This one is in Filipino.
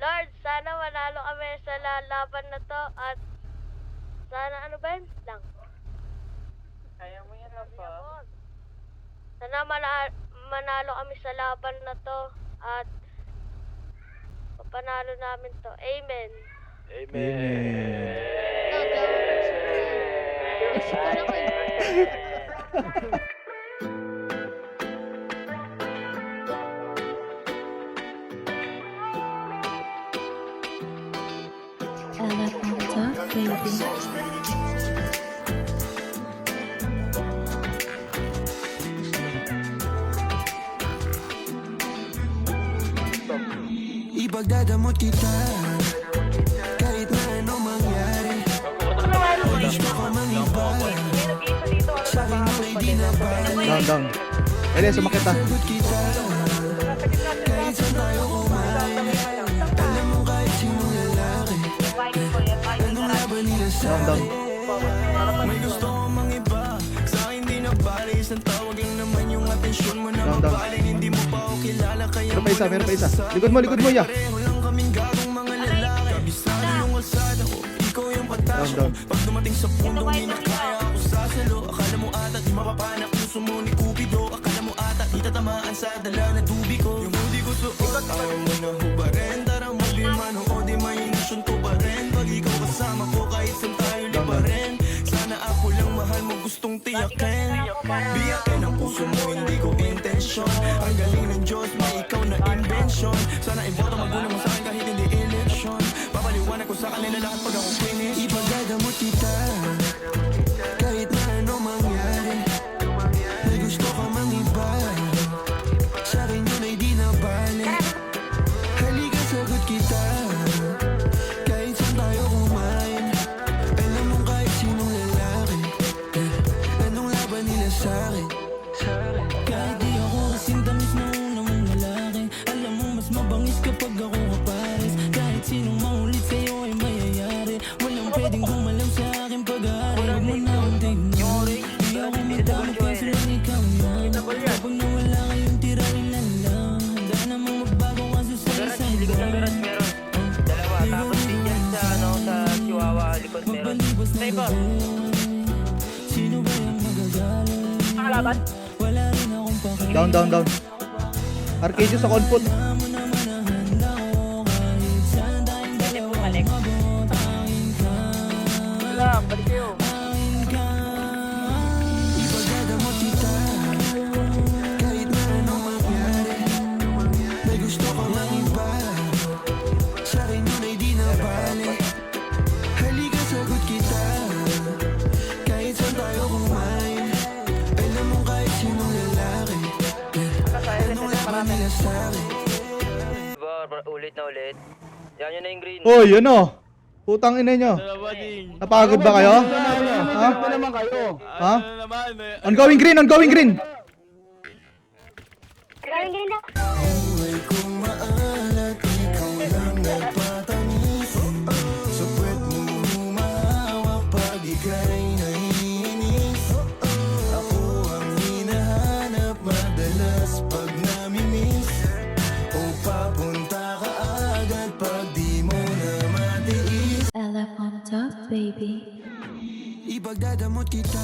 Lord, sana manalo kami sa laban na to at sana ano ba yun? Lang. Kaya mo yan lang pa. Sana manalo kami sa laban na to at papanalo namin to. Amen. Amen. Basic ko lang eh. Elephanta, baby. Ipagdadamot kita kahit na ano mangyari. Gusto ko mang iba sa'kin mo'y di na balik. Down. Ele, sumakit ah. Sagot kita kahit saan tayo kumain. Alam mo kahit sinong lalaki, anong laban nila sa'kin. May gusto ko mang iba, sa'kin di na bali. Isang tawag lang naman yung atensyon mo na mabaling. Hindi mo pa ako kilala kaya Meron pa isa. Likod mo, ya. pareho lang kaming gagong mga lalaki. Kabisado yung alsada ko, ikaw yung patas ko. Pag dumating sa pundong di na kaya ako sasalo. Akala mo ata di mapapana puso mo ni Cupido. Akala mo ata di tatamaan sa dala na tubi ko. Yung hudi ko suot, ayaw mo na hubarin. Tara mo di manood, di may ilusyon ko pa rin. Pag ikaw kasama ko kahit saan tayo liparin. Sana ako lang mahal mo gustong tiyakin. Biyakin ang puso mo, hindi ko intensyon. Ang galing ng Diyos, may ikaw na invention. Sana iboto magulang mo sa akin kahit hindi election. Papaliwanag ko sa kanila lahat pag ako finish. Ipagdadamot kita kahit na ano mangyari. May gusto ka mang iba, sa'kin yun ay di na balik. Halika sagot kita kahit saan tayo kumain. Alam mo kahit sinong lalaki, anong laban nila sa'kin. Kahit di ako kasing tamis na una mong lalaki, alam mo mas mabangis kapag ako kapares. Kahit sinong maulit sa'yo ay mayayari. Walang pwedeng gumalam sa aking pag-aari. Huwag mo na akong tignan, di ako matamang kaso lang ikaw yan. Kapag nawala kayong tira rin lang. Handa namang magbago kaso sa isang Garage meron. Dalawa. Tapos din yan sa sa Chihuahua likod meron. Mabalibas na gabi, sino ba yung magagalit? Nakalaban? Wala rin akong pakialam. Down. Arcadio sa Confoot. Mo naman na handa ko kahit saan tayong dalawa mabotangin ka. Wala, balik kayo. Akin ka. Ipagdadamot kita kahit na anong mangyari. May gusto ka mang iba, sa'kin yun ay di na balik. Halika sagot kita kahit saan tayo kumain. Alam mo kahit sinong lalaki, anong laban nila sa'kin. Ulit na ulit. Yan yun na yung green. Oh, yun oh. Putang ina nyo. Napagod ba kayo? Ha? Ha? Ongoing green. Buhay kong maalat, ikaw lang nagpatamis. Sa puwet mo humahawak pag ika'y naiinis. Ako ang hinahanap madalas pag namimiss. O papunta ka agad pag di mo na matiis. Elephanta, baby. Ipagdadamot kita